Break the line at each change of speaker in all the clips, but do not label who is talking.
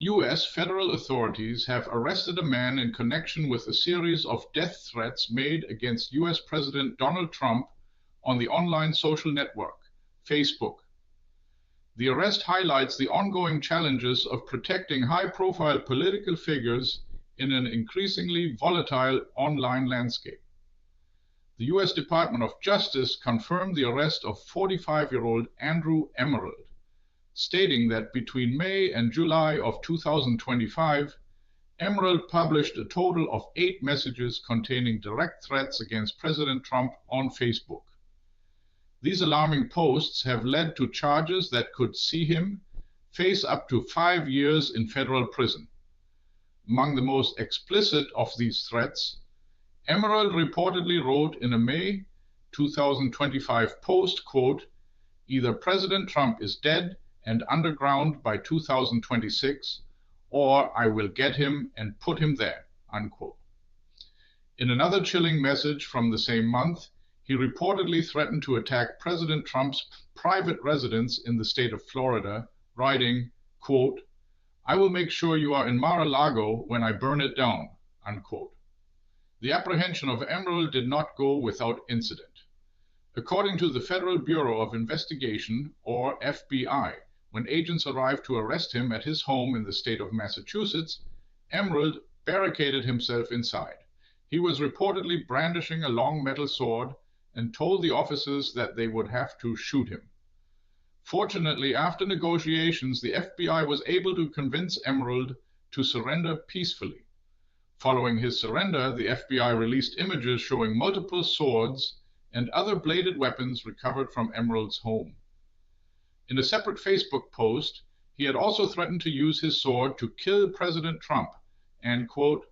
U.S. federal authorities have arrested a man in connection with a series of death threats made against U.S. President Donald Trump on the online social network, Facebook. The arrest highlights the ongoing challenges of protecting high-profile political figures in an increasingly volatile online landscape. The U.S. Department of Justice confirmed the arrest of 45-year-old Andrew Emerald, stating that between May and July of 2025, Emerald published a total of 8 messages containing direct threats against President Trump on Facebook. These alarming posts have led to charges that could see him face up to 5 years in federal prison. Among the most explicit of these threats, Emerald reportedly wrote in a May 2025 post, quote, "Either President Trump is dead and underground by 2026, or I will get him and put him there," unquote. In another chilling message from the same month, he reportedly threatened to attack President Trump's private residence in the state of Florida, writing, quote, "I will make sure you are in Mar-a-Lago when I burn it down," unquote. The apprehension of Emerald did not go without incident. According to the Federal Bureau of Investigation, or FBI, when agents arrived to arrest him at his home in the state of Massachusetts, Emerald barricaded himself inside. He was reportedly brandishing a long metal sword and told the officers that they would have to shoot him. Fortunately, after negotiations, the FBI was able to convince Emerald to surrender peacefully. Following his surrender, the FBI released images showing multiple swords and other bladed weapons recovered from Emerald's home. In a separate Facebook post, he had also threatened to use his sword to kill President Trump and, quote,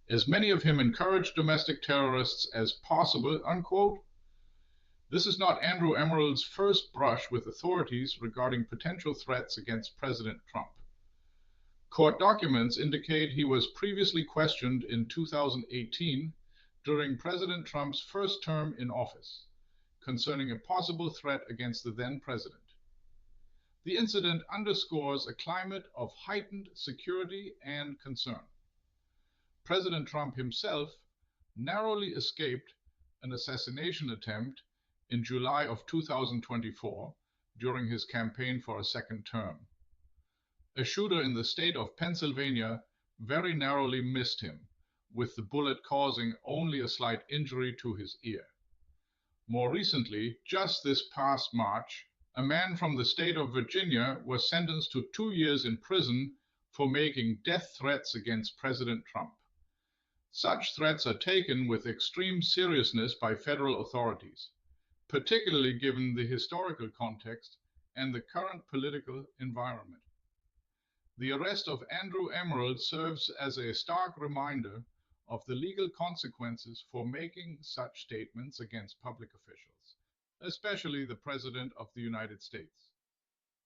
"as many of him encouraged domestic terrorists as possible," unquote. This is not Andrew Emerald's first brush with authorities regarding potential threats against President Trump. Court documents indicate he was previously questioned in 2018 during President Trump's first term in office concerning a possible threat against the then president. The incident underscores a climate of heightened security and concern. President Trump himself narrowly escaped an assassination attempt in July of 2024 during his campaign for a second term. A shooter in the state of Pennsylvania very narrowly missed him, with the bullet causing only a slight injury to his ear. More recently, just this past March, a man from the state of Virginia was sentenced to 2 years in prison for making death threats against President Trump. Such threats are taken with extreme seriousness by federal authorities, particularly given the historical context and the current political environment. The arrest of Andrew Emerald serves as a stark reminder of the legal consequences for making such statements against public officials, especially the President of the United States.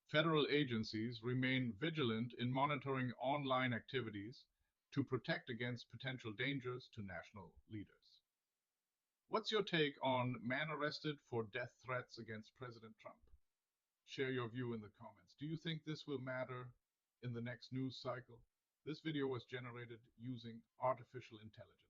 Federal agencies remain vigilant in monitoring online activities to protect against potential dangers to national leaders. What's your take on man arrested for death threats against President Trump? Share your view in the comments. Do you think this will matter in the next news cycle? This video was generated using artificial intelligence.